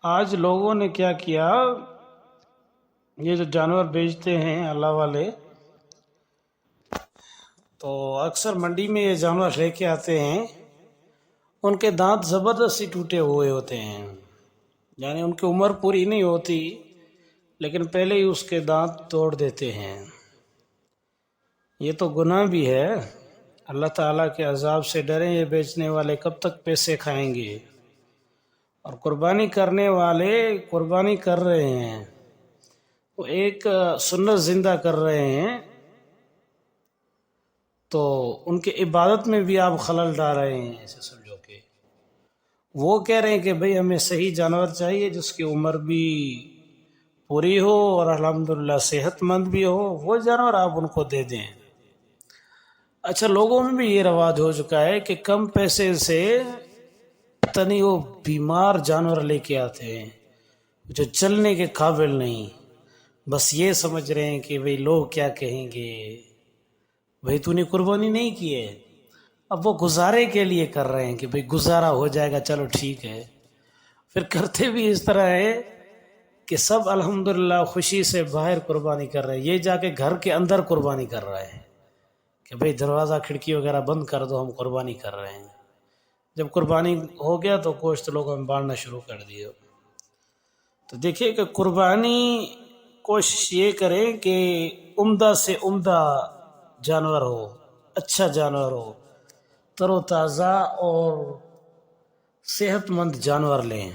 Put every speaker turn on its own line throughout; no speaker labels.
آج لوگوں نے کیا کیا، یہ جو جانور بیچتے ہیں اللہ والے، تو اکثر منڈی میں یہ جانور لے کے آتے ہیں، ان کے دانت زبردستی ٹوٹے ہوئے ہوتے ہیں، یعنی ان کی عمر پوری نہیں ہوتی لیکن پہلے ہی اس کے دانت توڑ دیتے ہیں۔ یہ تو گناہ بھی ہے، اللہ تعالیٰ کے عذاب سے ڈریں، یہ بیچنے والے کب تک پیسے کھائیں گے؟ اور قربانی کرنے والے قربانی کر رہے ہیں، وہ ایک سنت زندہ کر رہے ہیں، تو ان کی عبادت میں بھی آپ خلل ڈال رہے ہیں۔ ایسے سمجھو کہ وہ کہہ رہے ہیں کہ بھئی ہمیں صحیح جانور چاہیے جس کی عمر بھی پوری ہو اور الحمدللہ صحت مند بھی ہو، وہ جانور آپ ان کو دے دیں۔ اچھا، لوگوں میں بھی یہ رواج ہو چکا ہے کہ کم پیسے سے پتہ نہیں وہ بیمار جانور لے کے آتے ہیں جو چلنے کے قابل نہیں، بس یہ سمجھ رہے ہیں کہ بھئی لوگ کیا کہیں گے، بھئی تو نے قربانی نہیں کی ہے۔ اب وہ گزارے کے لیے کر رہے ہیں کہ بھئی گزارا ہو جائے گا، چلو ٹھیک ہے۔ پھر کرتے بھی اس طرح ہے کہ سب الحمدللہ خوشی سے باہر قربانی کر رہے ہیں، یہ جا کے گھر کے اندر قربانی کر رہے ہیں کہ بھئی دروازہ کھڑکی وغیرہ بند کر دو، ہم قربانی کر رہے ہیں۔ جب قربانی ہو گیا تو گوشت لوگوں میں بانٹنا شروع کر دیا۔ تو دیکھیے کہ قربانی کوشش یہ کریں کہ عمدہ سے عمدہ جانور ہو، اچھا جانور ہو، تر و تازہ اور صحت مند جانور لیں۔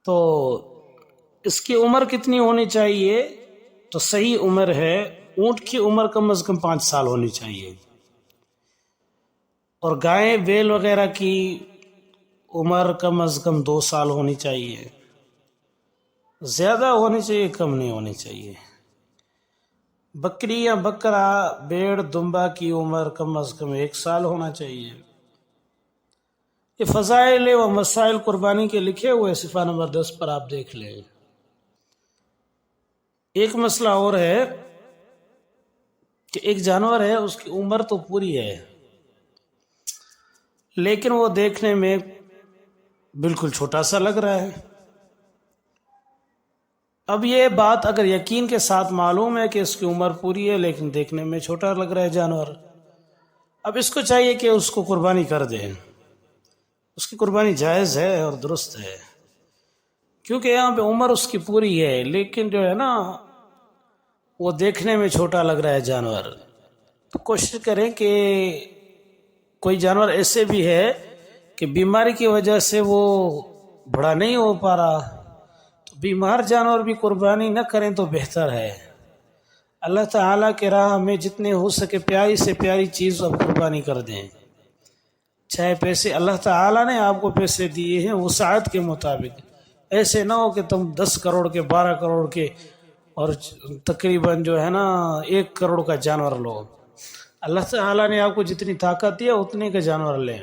تو اس کی عمر کتنی ہونی چاہیے؟ تو صحیح عمر ہے، اونٹ کی عمر کم از کم 5 سال ہونی چاہیے، اور گائے بیل وغیرہ کی عمر کم از کم 2 سال ہونی چاہیے، زیادہ ہونی چاہیے، کم نہیں ہونی چاہیے۔ بکری یا بکرا، بھیڑ، دمبا کی عمر کم از کم 1 سال ہونا چاہیے۔ یہ فضائل و مسائل قربانی کے لکھے ہوئے صفحہ نمبر 10 پر آپ دیکھ لیں۔ ایک مسئلہ اور ہے کہ ایک جانور ہے، اس کی عمر تو پوری ہے لیکن وہ دیکھنے میں بالکل چھوٹا سا لگ رہا ہے۔ اب یہ بات اگر یقین کے ساتھ معلوم ہے کہ اس کی عمر پوری ہے لیکن دیکھنے میں چھوٹا لگ رہا ہے جانور، اب اس کو چاہیے کہ اس کو قربانی کر دیں۔ اس کی قربانی جائز ہے اور درست ہے، کیونکہ یہاں پہ عمر اس کی پوری ہے لیکن جو ہے نا وہ دیکھنے میں چھوٹا لگ رہا ہے جانور۔ تو کوشش کریں کہ کوئی جانور ایسے بھی ہے کہ بیماری کی وجہ سے وہ بڑا نہیں ہو پا رہا، تو بیمار جانور بھی قربانی نہ کریں تو بہتر ہے۔ اللہ تعالیٰ کے راہ میں جتنے ہو سکے پیاری سے پیاری چیز آپ قربانی کر دیں، چاہے پیسے اللہ تعالیٰ نے آپ کو پیسے دیے ہیں وسعت کے مطابق، ایسے نہ ہو کہ تم 10 کروڑ کے 12 کروڑ کے اور تقریباً جو ہے نا 1 کروڑ کا جانور لو۔ اللہ تعالیٰ نے آپ کو جتنی طاقت دی ہے اتنے کا جانور لیں۔